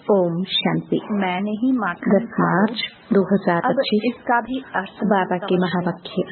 ओम शांति। मैं नहीं माखन 10 मार्च 2025। इसका भी अर्थ बाबा के महावाक्य।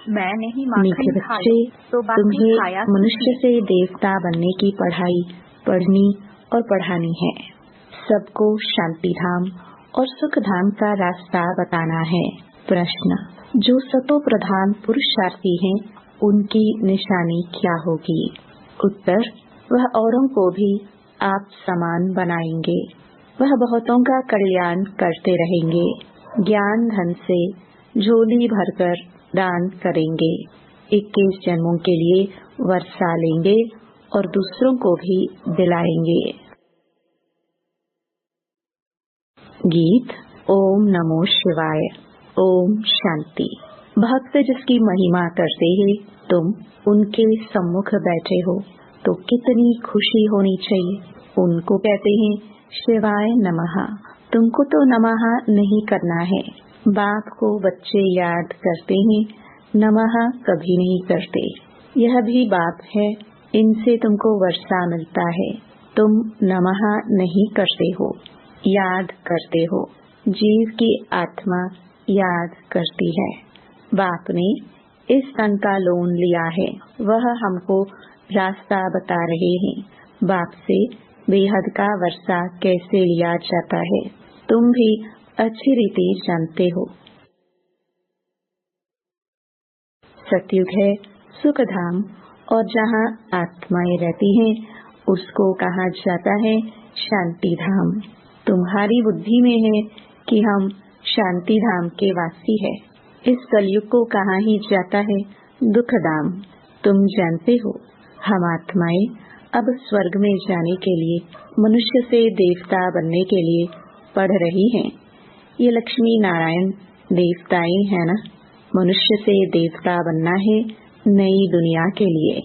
मैं नहीं मीठे माखन बच्चे, तो तुम्हें मनुष्य से देवता बनने की पढ़ाई पढ़नी और पढ़ानी है। सबको शांति धाम और सुख धाम का रास्ता बताना है। प्रश्न, जो सतो प्रधान पुरुषार्थी हैं, उनकी निशानी क्या होगी? उत्तर, वह औरों को भी आप समान बनाएंगे। वह बहुतों का कल्याण करते रहेंगे। ज्ञान धन से झोली भरकर दान करेंगे। 21 जन्मों के लिए वर्षा लेंगे और दूसरों को भी दिलाएंगे। गीत। ओम नमो शिवाय। ओम शांति। भक्त जिसकी महिमा करते हैं, तुम उनके सम्मुख बैठे हो तो कितनी खुशी होनी चाहिए। उनको कहते हैं शिवाय नमः। तुमको तो नमः नहीं करना है। बाप को बच्चे याद करते हैं, नमः कभी नहीं करते। यह भी बाप है, इनसे तुमको वर्षा मिलता है। तुम नमः नहीं करते हो, याद करते हो। जीव की आत्मा याद करती है। बाप ने इस तन का लोन लिया है, वह हमको रास्ता बता रहे हैं। बाप से बेहद का वर्षा कैसे लिया जाता है, तुम भी अच्छी रीति जानते हो। सतयुग है सुख धाम, और जहाँ आत्माएं रहती हैं, उसको कहा जाता है शांति धाम। तुम्हारी बुद्धि में है कि हम शांति धाम के वासी है। इस कलयुग को कहा ही जाता है दुख धाम। तुम जानते हो, हम आत्माएं अब स्वर्ग में जाने के लिए, मनुष्य से देवता बनने के लिए पढ़ रही हैं। ये लक्ष्मी नारायण देवताएं हैं ना। मनुष्य से देवता बनना है नई दुनिया के लिए।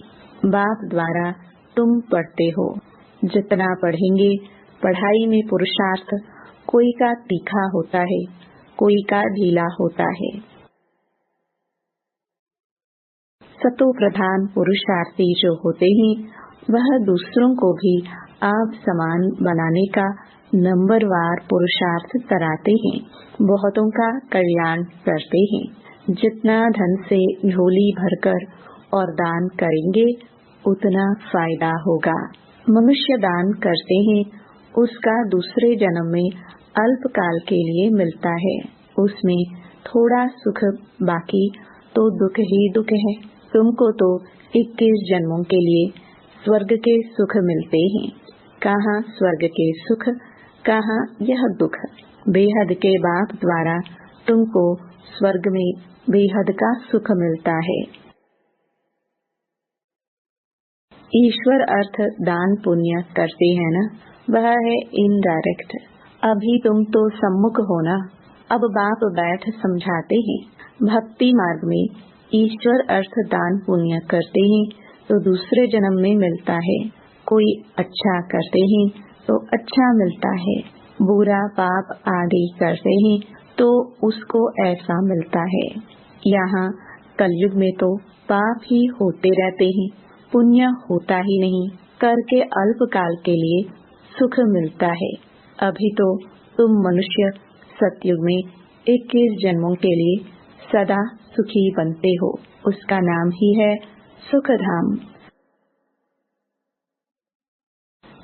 बाप द्वारा तुम पढ़ते हो। जितना पढ़ेंगे, पढ़ाई में पुरुषार्थ कोई का तीखा होता है, कोई का ढीला होता है। सतो प्रधान पुरुषार्थी जो होते हैं, वह दूसरों को भी आप समान बनाने का नंबरवार पुरुषार्थ कराते हैं। बहुतों का कल्याण करते हैं। जितना धन से झोली भरकर और दान करेंगे, उतना फायदा होगा। मनुष्य दान करते हैं, उसका दूसरे जन्म में अल्पकाल के लिए मिलता है। उसमें थोड़ा सुख, बाकी तो दुख ही दुख है। तुमको तो 21 जन्मों के लिए स्वर्ग के सुख मिलते हैं। कहाँ स्वर्ग के सुख, कहाँ यह दुख। बेहद के बाप द्वारा तुमको स्वर्ग में बेहद का सुख मिलता है। ईश्वर अर्थ दान पुण्य करते हैं ना, वह है इनडायरेक्ट। अभी तुम तो सम्मुख हो ना। अब बाप बैठ समझाते हैं। भक्ति मार्ग में ईश्वर अर्थ दान पुण्य करते हैं तो दूसरे जन्म में मिलता है। कोई अच्छा करते हैं तो अच्छा मिलता है। बुरा पाप आदि करते हैं तो उसको ऐसा मिलता है। यहाँ कलयुग में तो पाप ही होते रहते हैं, पुण्य होता ही नहीं। करके अल्पकाल के लिए सुख मिलता है। अभी तो तुम मनुष्य सतयुग में 21 जन्मों के लिए सदा सुखी बनते हो। उसका नाम ही है सुख धाम।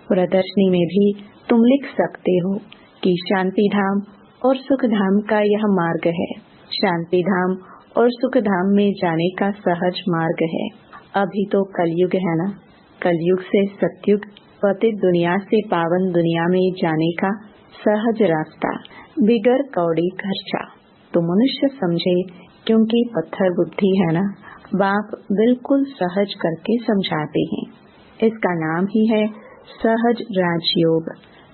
प्रदर्शनी में भी तुम लिख सकते हो कि शांति धाम और सुख धाम का यह मार्ग है। शांति धाम और सुख धाम में जाने का सहज मार्ग है। अभी तो कलयुग है ना। कलयुग से सतयुग, पतित दुनिया से पावन दुनिया में जाने का सहज रास्ता, बिगर कौड़ी खर्चा। तो मनुष्य समझे, क्योंकि पत्थर बुद्धि है ना। बाप बिल्कुल सहज करके समझाते हैं। इसका नाम ही है सहज राजयोग,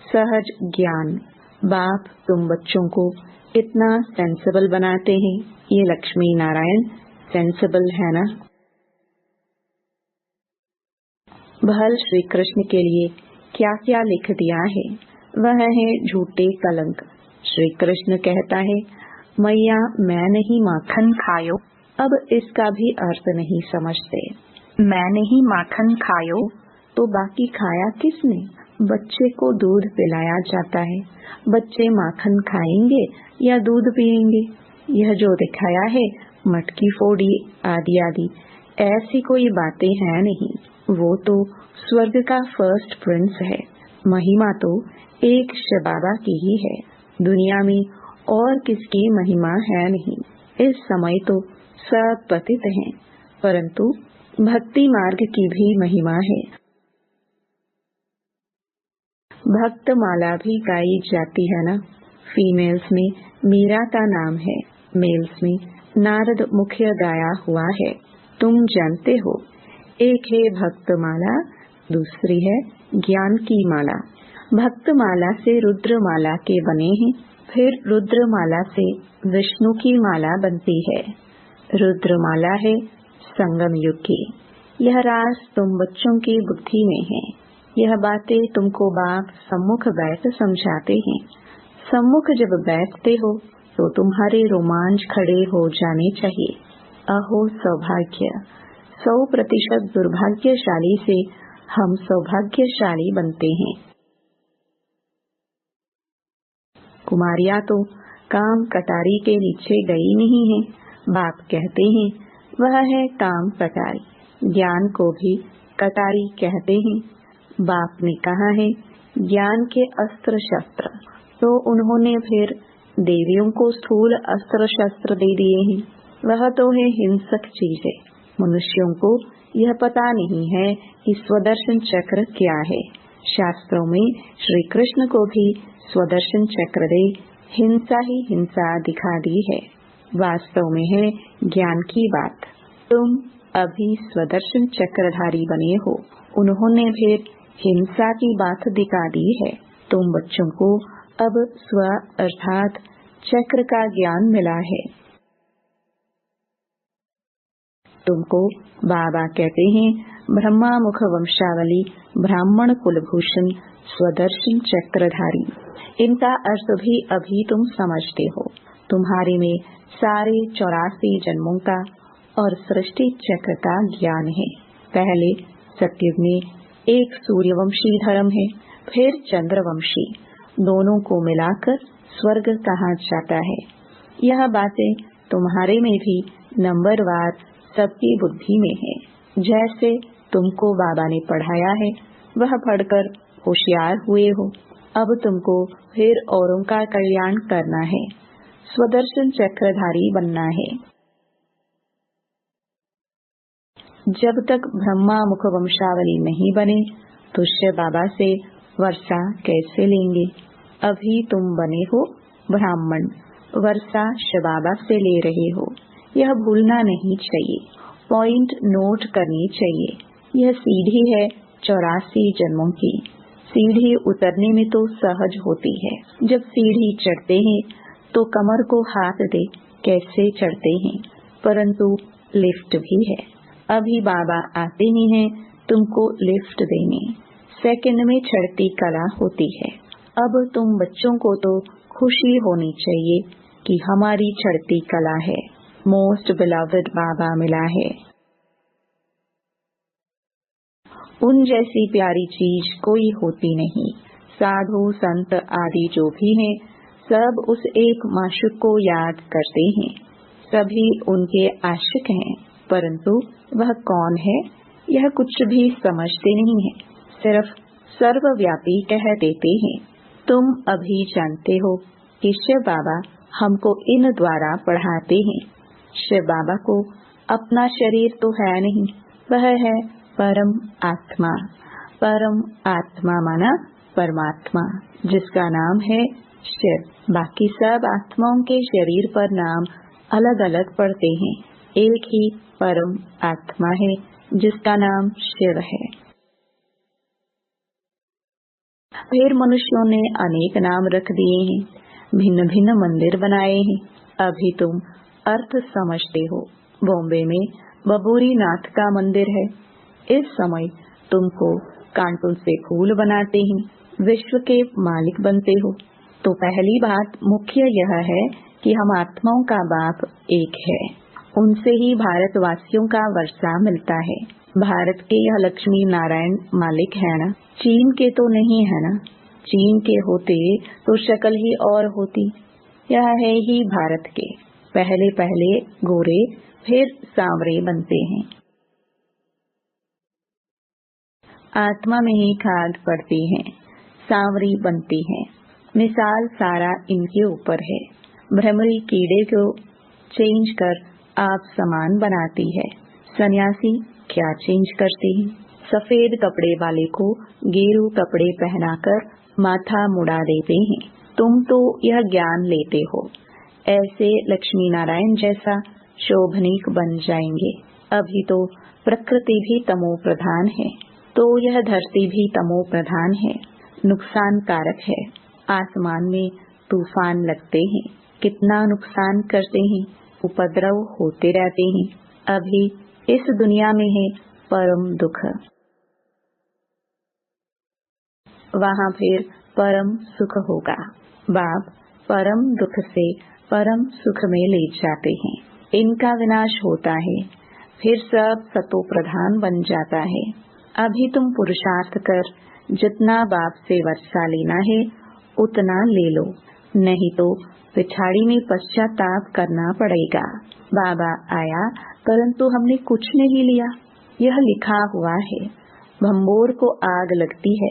सहज ज्ञान। बाप तुम बच्चों को इतना सेंसिबल बनाते हैं। ये लक्ष्मी नारायण सेंसिबल है ना। भल श्री कृष्ण के लिए क्या क्या लिख दिया है, वह है झूठे कलंक। श्री कृष्ण कहता है, मैया मैं नहीं माखन खायो। अब इसका भी अर्थ नहीं समझते। मैं नहीं माखन खायो तो बाकी खाया किसने? बच्चे को दूध पिलाया जाता है। बच्चे माखन खाएंगे या दूध पिएंगे? यह जो दिखाया है मटकी फोड़ी आदि आदि, ऐसी कोई बातें हैं नहीं। वो तो स्वर्ग का फर्स्ट प्रिंस है। महिमा तो एक शिव बाबा की ही है। दुनिया में और किसकी महिमा है नहीं। इस समय तो सब पतित हैं, परंतु भक्ति मार्ग की भी महिमा है। भक्त माला भी गाई जाती है ना। फीमेल्स में मीरा का नाम है, मेल्स में नारद मुख्य गाया हुआ है। तुम जानते हो, एक है भक्त माला, दूसरी है ज्ञान की माला। भक्त माला से रुद्र माला के बने हैं, फिर रुद्र माला से विष्णु की माला बनती है। रुद्र माला है संगम युग की। यह राज तुम बच्चों की बुद्धि में है। यह बातें तुमको बाप सम्मुख बैठ समझाते हैं। सम्मुख जब बैठते हो तो तुम्हारे रोमांच खड़े हो जाने चाहिए। अहो सौभाग्य! 100% दुर्भाग्यशाली से हम सौभाग्यशाली बनते हैं। कुमारियां तो काम कटारी के नीचे गई नहीं है। बाप कहते हैं वह है काम कटारी। ज्ञान को भी कटारी कहते हैं। बाप ने कहा है ज्ञान के अस्त्र शस्त्र, तो उन्होंने फिर देवियों को स्थूल अस्त्र शस्त्र दे दिए हैं। वह तो है हिंसक चीजें। मनुष्यों को यह पता नहीं है कि स्वदर्शन चक्र क्या है। शास्त्रों में श्री कृष्ण को भी स्वदर्शन चक्र दे हिंसा ही हिंसा दिखा दी है। वास्तव में है ज्ञान की बात। तुम अभी स्वदर्शन चक्रधारी बने हो, उन्होंने फिर हिंसा की बात दिखा दी है। तुम बच्चों को अब स्व अर्थात चक्र का ज्ञान मिला है। तुमको बाबा कहते हैं ब्रह्मा मुख वंशावली ब्राह्मण कुलभूषण स्वदर्शन चक्रधारी। इनका अर्थ भी अभी तुम समझते हो। तुम्हारे में सारे 84 जन्मों का और सृष्टि चक्र का ज्ञान है। पहले सतयुग में एक सूर्यवंशी धर्म है, फिर चंद्रवंशी। दोनों को मिलाकर स्वर्ग कहा जाता है। यह बातें तुम्हारे में भी नंबरवार सबकी बुद्धि में है। जैसे तुमको बाबा ने पढ़ाया है, वह पढ़कर होशियार हुए हो। अब तुमको फिर औरों का कल्याण करना है, स्वदर्शन चक्रधारी बनना है। जब तक ब्रह्मा मुख वंशावली नहीं बने तो शिव बाबा से वर्षा कैसे लेंगे? अभी तुम बने हो ब्राह्मण, वर्षा शिव बाबा से ले रहे हो। यह भूलना नहीं चाहिए, पॉइंट नोट करनी चाहिए। यह सीढ़ी है 84 जन्मों की। सीढ़ी उतरने में तो सहज होती है। जब सीढ़ी चढ़ते हैं तो कमर को हाथ दे कैसे चढ़ते हैं, परंतु लिफ्ट भी है। अभी बाबा आते ही हैं तुमको लिफ्ट देने। सेकंड में चढ़ती कला होती है। अब तुम बच्चों को तो खुशी होनी चाहिए कि हमारी चढ़ती कला है। मोस्ट बिलवड बाबा मिला है। उन जैसी प्यारी चीज कोई होती नहीं। साधु संत आदि जो भी हैं, सब उस एक माशूक को याद करते हैं। सभी उनके आशिक हैं, परंतु वह कौन है यह कुछ भी समझते नहीं है। सिर्फ सर्वव्यापी कह देते हैं। तुम अभी जानते हो कि शिव बाबा हमको इन द्वारा पढ़ाते हैं। शिव बाबा को अपना शरीर तो है नहीं, वह है परम आत्मा। परम आत्मा माना परमात्मा, जिसका नाम है शिव। बाकी सब आत्माओं के शरीर पर नाम अलग अलग पड़ते हैं। एक ही परम आत्मा है जिसका नाम शिव है। फिर मनुष्यों ने अनेक नाम रख दिए हैं, भिन्न भिन्न मंदिर बनाए हैं। अभी तुम अर्थ समझते हो। बॉम्बे में बबूरी नाथ का मंदिर है। इस समय तुमको कार्टून से फूल बनाते हैं, विश्व के मालिक बनते हो। तो पहली बात मुख्य यह है कि हम आत्माओं का बाप एक है। उनसे ही भारतवासियों का वर्षा मिलता है। भारत के यह लक्ष्मी नारायण मालिक है ना, चीन के तो नहीं है ना। चीन के होते तो शक्ल ही और होती। यह है ही भारत के। पहले पहले गोरे फिर सांवरे बनते हैं। आत्मा में ही खाद पड़ती है, सांवरी बनती है। मिसाल सारा इनके ऊपर है। भ्रमरी कीड़े को चेंज कर आप समान बनाती है। सन्यासी क्या चेंज करते हैं? सफेद कपड़े वाले को गेरू कपड़े पहनाकर माथा मुड़ा देते हैं। तुम तो यह ज्ञान लेते हो, ऐसे लक्ष्मी नारायण जैसा शोभनीक बन जाएंगे। अभी तो प्रकृति भी तमो प्रधान है, तो यह धरती भी तमो प्रधान है, नुकसानकारक है। आसमान में तूफान लगते हैं, कितना नुकसान करते हैं, उपद्रव होते रहते हैं। अभी इस दुनिया में है परम दुख, वहाँ फिर परम सुख होगा। बाप परम दुख से परम सुख में ले जाते हैं। इनका विनाश होता है, फिर सब सतो प्रधान बन जाता है। अभी तुम पुरुषार्थ कर जितना बाप से वर्षा लेना है उतना ले लो, नहीं तो पिछाड़ी में पश्चाताप करना पड़ेगा। बाबा आया परंतु हमने कुछ नहीं लिया, यह लिखा हुआ है। भंबोर को आग लगती है,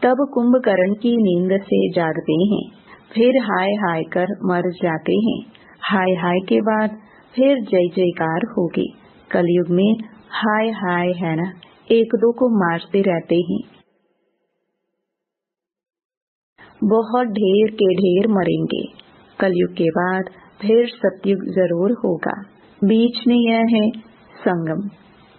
तब कुंभकर्ण की नींद से जागते हैं, फिर हाय हाय कर मर जाते हैं। हाय हाय के बाद फिर जय जयकार होगी। कलयुग में हाय हाय है ना, एक दो को मारते रहते हैं। बहुत ढेर के ढेर मरेंगे। कलयुग के बाद फिर सतयुग जरूर होगा। बीच में यह है संगम,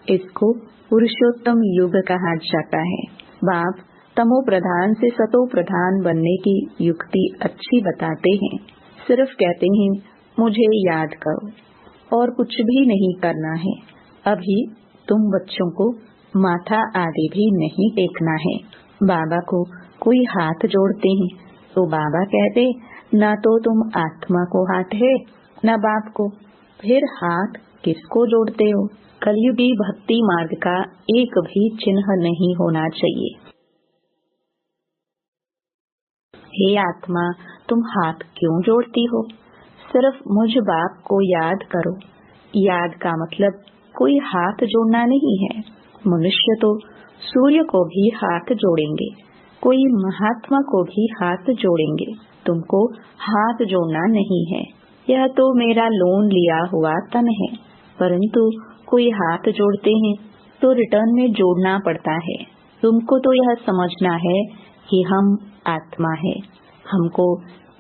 इसको पुरुषोत्तम युग कहा जाता है। बाप तमो प्रधान से सतो प्रधान बनने की युक्ति अच्छी बताते हैं। सिर्फ कहते हैं मुझे याद करो, और कुछ भी नहीं करना है। अभी तुम बच्चों को माथा आदि भी नहीं टेकना है। बाबा को कोई हाथ जोड़ते हैं तो बाबा कहते न तो तुम आत्मा को हाथ है न बाप को, फिर हाथ किसको जोड़ते हो? कलयुगी भक्ति मार्ग का एक भी चिन्ह नहीं होना चाहिए। हे आत्मा, तुम हाथ क्यों जोड़ती हो? सिर्फ मुझ बाप को याद करो। याद का मतलब कोई हाथ जोड़ना नहीं है। मनुष्य तो सूर्य को भी हाथ जोड़ेंगे, कोई महात्मा को भी हाथ जोड़ेंगे। तुमको हाथ जोड़ना नहीं है। यह तो मेरा लोन लिया हुआ तन है, परंतु कोई हाथ जोड़ते हैं तो रिटर्न में जोड़ना पड़ता है। तुमको तो यह समझना है कि हम आत्मा है। हमको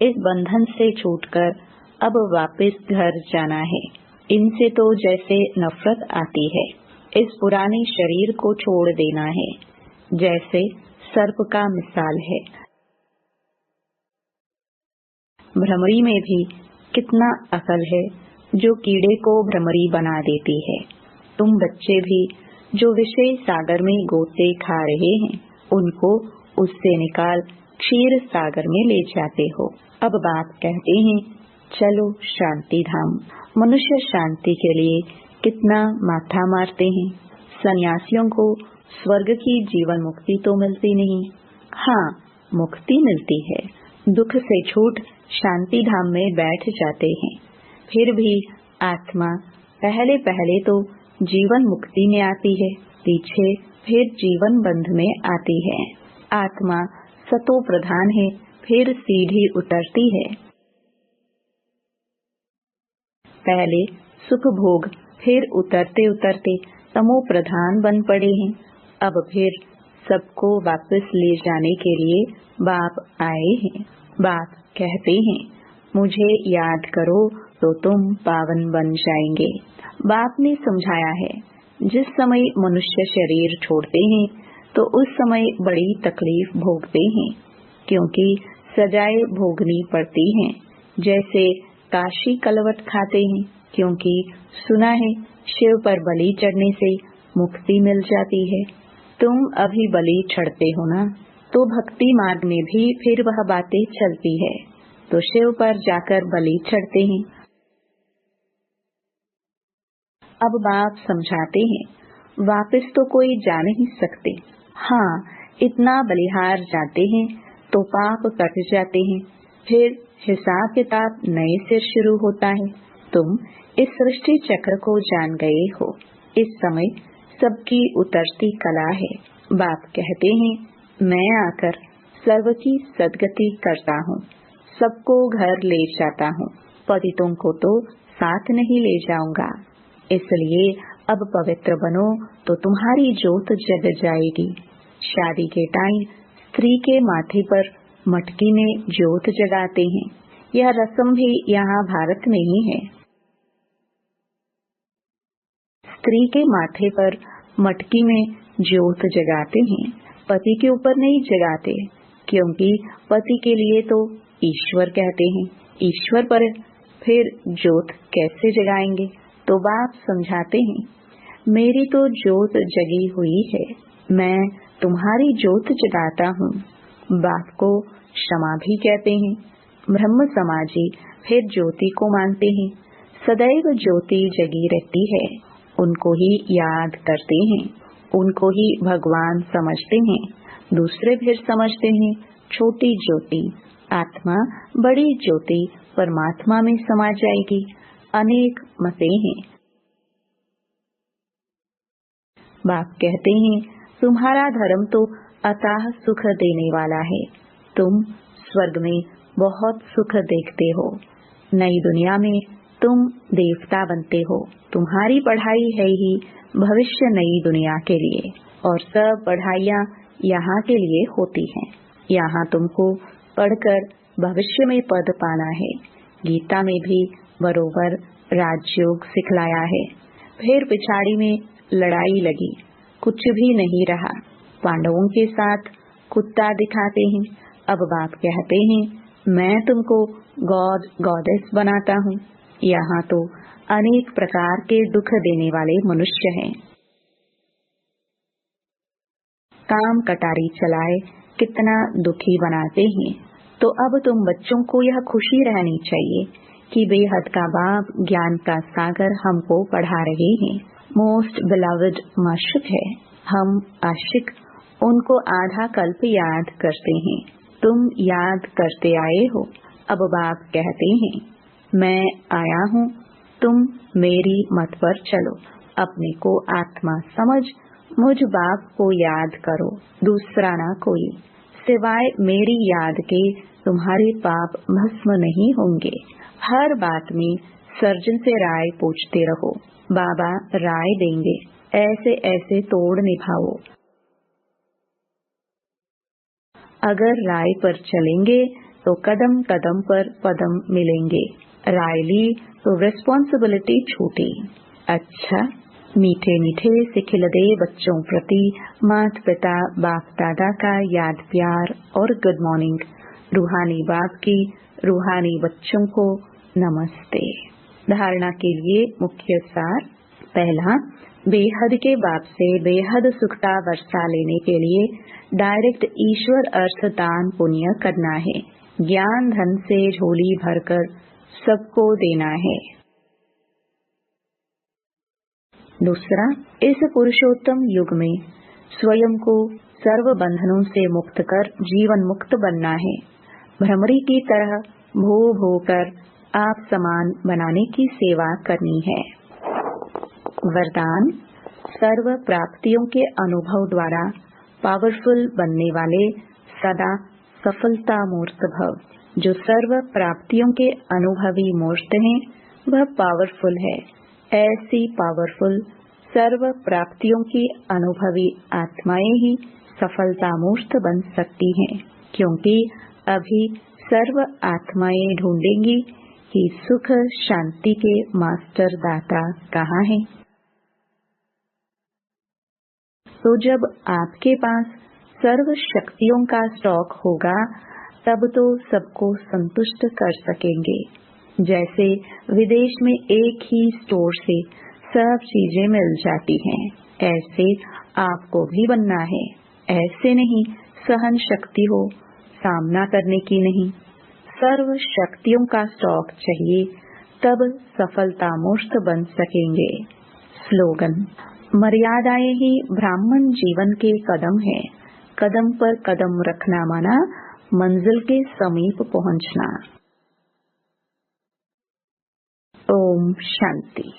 इस बंधन से छूटकर अब वापस घर जाना है। इनसे तो जैसे नफरत आती है, इस पुराने शरीर को छोड़ देना है, जैसे सर्प का मिसाल है। भ्रमरी में भी कितना अकल है जो कीड़े को भ्रमरी बना देती है। तुम बच्चे भी जो विषय सागर में गोते खा रहे हैं, उनको उससे निकाल क्षीर सागर में ले जाते हो। अब बात कहते हैं चलो शांति धाम। मनुष्य शांति के लिए कितना माथा मारते हैं। सन्यासियों को स्वर्ग की जीवन मुक्ति तो मिलती नहीं, हाँ मुक्ति मिलती है। दुख से छूट शांति धाम में बैठ जाते हैं। फिर भी आत्मा पहले पहले तो जीवन मुक्ति में आती है, पीछे फिर जीवन बंध में आती है। आत्मा सतो प्रधान है, फिर सीढ़ी उतरती है। पहले सुख भोग, फिर उतरते उतरते तमो प्रधान बन पड़े हैं। अब फिर सबको वापस ले जाने के लिए बाप आए हैं। बाप कहते हैं मुझे याद करो तो तुम पावन बन जाएंगे। बाप ने समझाया है जिस समय मनुष्य शरीर छोड़ते हैं तो उस समय बड़ी तकलीफ भोगते हैं, क्योंकि सजाएं भोगनी पड़ती हैं। जैसे काशी कलवट खाते हैं, क्योंकि सुना है शिव पर बलि चढ़ने से मुक्ति मिल जाती है। तुम अभी बलि चढ़ते हो ना, तो भक्ति मार्ग में भी फिर वह बातें चलती है, तो शिव पर जाकर बलि चढ़ते हैं। अब बाप समझाते हैं वापस तो कोई जा नहीं सकते। हाँ, इतना बलिहार जाते हैं तो पाप कट जाते हैं, फिर हिसाब किताब नए से शुरू होता है। तुम इस सृष्टि चक्र को जान गए हो। इस समय सबकी उतरती कला है। बाप कहते हैं, मैं आकर सर्व की सदगति करता हूँ, सबको घर ले जाता हूँ, पतितों को तो साथ नहीं ले जाऊंगा। इसलिए अब पवित्र बनो तो तुम्हारी जोत जग जाएगी। शादी के टाइम स्त्री के माथे पर मटकी में जोत जगाते हैं। यह रस्म भी यहाँ भारत में ही है। स्त्री के माथे पर मटकी में जोत जगाते हैं, पति के ऊपर नहीं जगाते, क्योंकि पति के लिए तो ईश्वर कहते हैं। ईश्वर पर फिर जोत कैसे जगाएंगे? तो बाप समझाते हैं, मेरी तो जोत जगी हुई है, मैं तुम्हारी जोत जगाता हूँ। बाप को क्षमा भी कहते हैं। ब्रह्म समाजी फिर ज्योति को मानते हैं। सदैव ज्योति जगी रहती है, उनको ही याद करते हैं, उनको ही भगवान समझते हैं। दूसरे फिर समझते हैं छोटी ज्योति, आत्मा बड़ी ज्योति परमात्मा में समा जाएगी। अनेक मतें हैं। बाप कहते हैं, तुम्हारा धर्म तो अथाह सुख देने वाला है। तुम स्वर्ग में बहुत सुख देखते हो, नई दुनिया में तुम देवता बनते हो। तुम्हारी पढ़ाई है ही भविष्य नई दुनिया के लिए, और सब पढ़ाइयाँ यहाँ के लिए होती हैं। यहाँ तुमको पढ़कर भविष्य में पद पाना है। गीता में भी बरोबर राजयोग सिखलाया है। फिर पिछाड़ी में लड़ाई लगी, कुछ भी नहीं रहा। पांडवों के साथ कुत्ता दिखाते हैं। अब बाप कहते हैं, मैं तुमको गॉड गॉडेस बनाता हूँ। यहाँ तो अनेक प्रकार के दुख देने वाले मनुष्य हैं। काम कटारी चलाए कितना दुखी बनाते हैं। तो अब तुम बच्चों को यह खुशी रहनी चाहिए कि बेहद का बाप ज्ञान का सागर हमको पढ़ा रहे हैं। मोस्ट बिलवड माशिक है। हम आशिक उनको आधा कल्प याद करते हैं। तुम याद करते आए हो। अब बाप कहते हैं, मैं आया हूँ, तुम मेरी मत पर चलो। अपने को आत्मा समझ मुझ बाप को याद करो, दूसरा ना कोई। सिवाय मेरी याद के तुम्हारे पाप भस्म नहीं होंगे। हर बात में सर्जन से राय पूछते रहो, बाबा राय देंगे। ऐसे ऐसे तोड़ निभाओ। अगर राय पर चलेंगे तो कदम कदम पर पदम मिलेंगे। राय ली तो रिस्पॉन्सिबिलिटी छूटी। अच्छा, मीठे मीठे से खिलदे बच्चों प्रति माता पिता बाप दादा का याद प्यार और गुड मॉर्निंग। रूहानी बाप की रूहानी बच्चों को नमस्ते। धारणा के लिए मुख्य सार। पहला, बेहद के बाप से बेहद सुख का वर्षा लेने के लिए डायरेक्ट ईश्वर अर्थ दान पुण्य करना है। ज्ञान धन से झोली भरकर सबको देना है। दूसरा, इस पुरुषोत्तम युग में स्वयं को सर्व बंधनों से मुक्त कर जीवन मुक्त बनना है। भ्रमरी की तरह भो भो कर आप समान बनाने की सेवा करनी है। वरदान, सर्व प्राप्तियों के अनुभव द्वारा पावरफुल बनने वाले सदा सफलता मूर्त भव। जो सर्व प्राप्तियों के अनुभवी मूर्त हैं, वह पावरफुल है। ऐसी पावरफुल सर्व प्राप्तियों की अनुभवी आत्माएं ही सफलता मूर्त बन सकती हैं, क्योंकि अभी सर्व आत्माएं ढूंढेंगी कि सुख शांति के मास्टर दाता कहाँ हैं। तो जब आपके पास सर्व शक्तियों का स्टॉक होगा, तब तो सबको संतुष्ट कर सकेंगे। जैसे विदेश में एक ही स्टोर से सब चीजें मिल जाती हैं, ऐसे आपको भी बनना है। ऐसे नहीं सहन शक्ति हो, सामना करने की नहीं, सर्व शक्तियों का स्टॉक चाहिए, तब सफलता मूर्त बन सकेंगे। स्लोगन, मर्यादाएं ही ब्राह्मण जीवन के कदम है। कदम पर कदम रखना माना मंजिल के समीप पहुंचना। ओम शांति।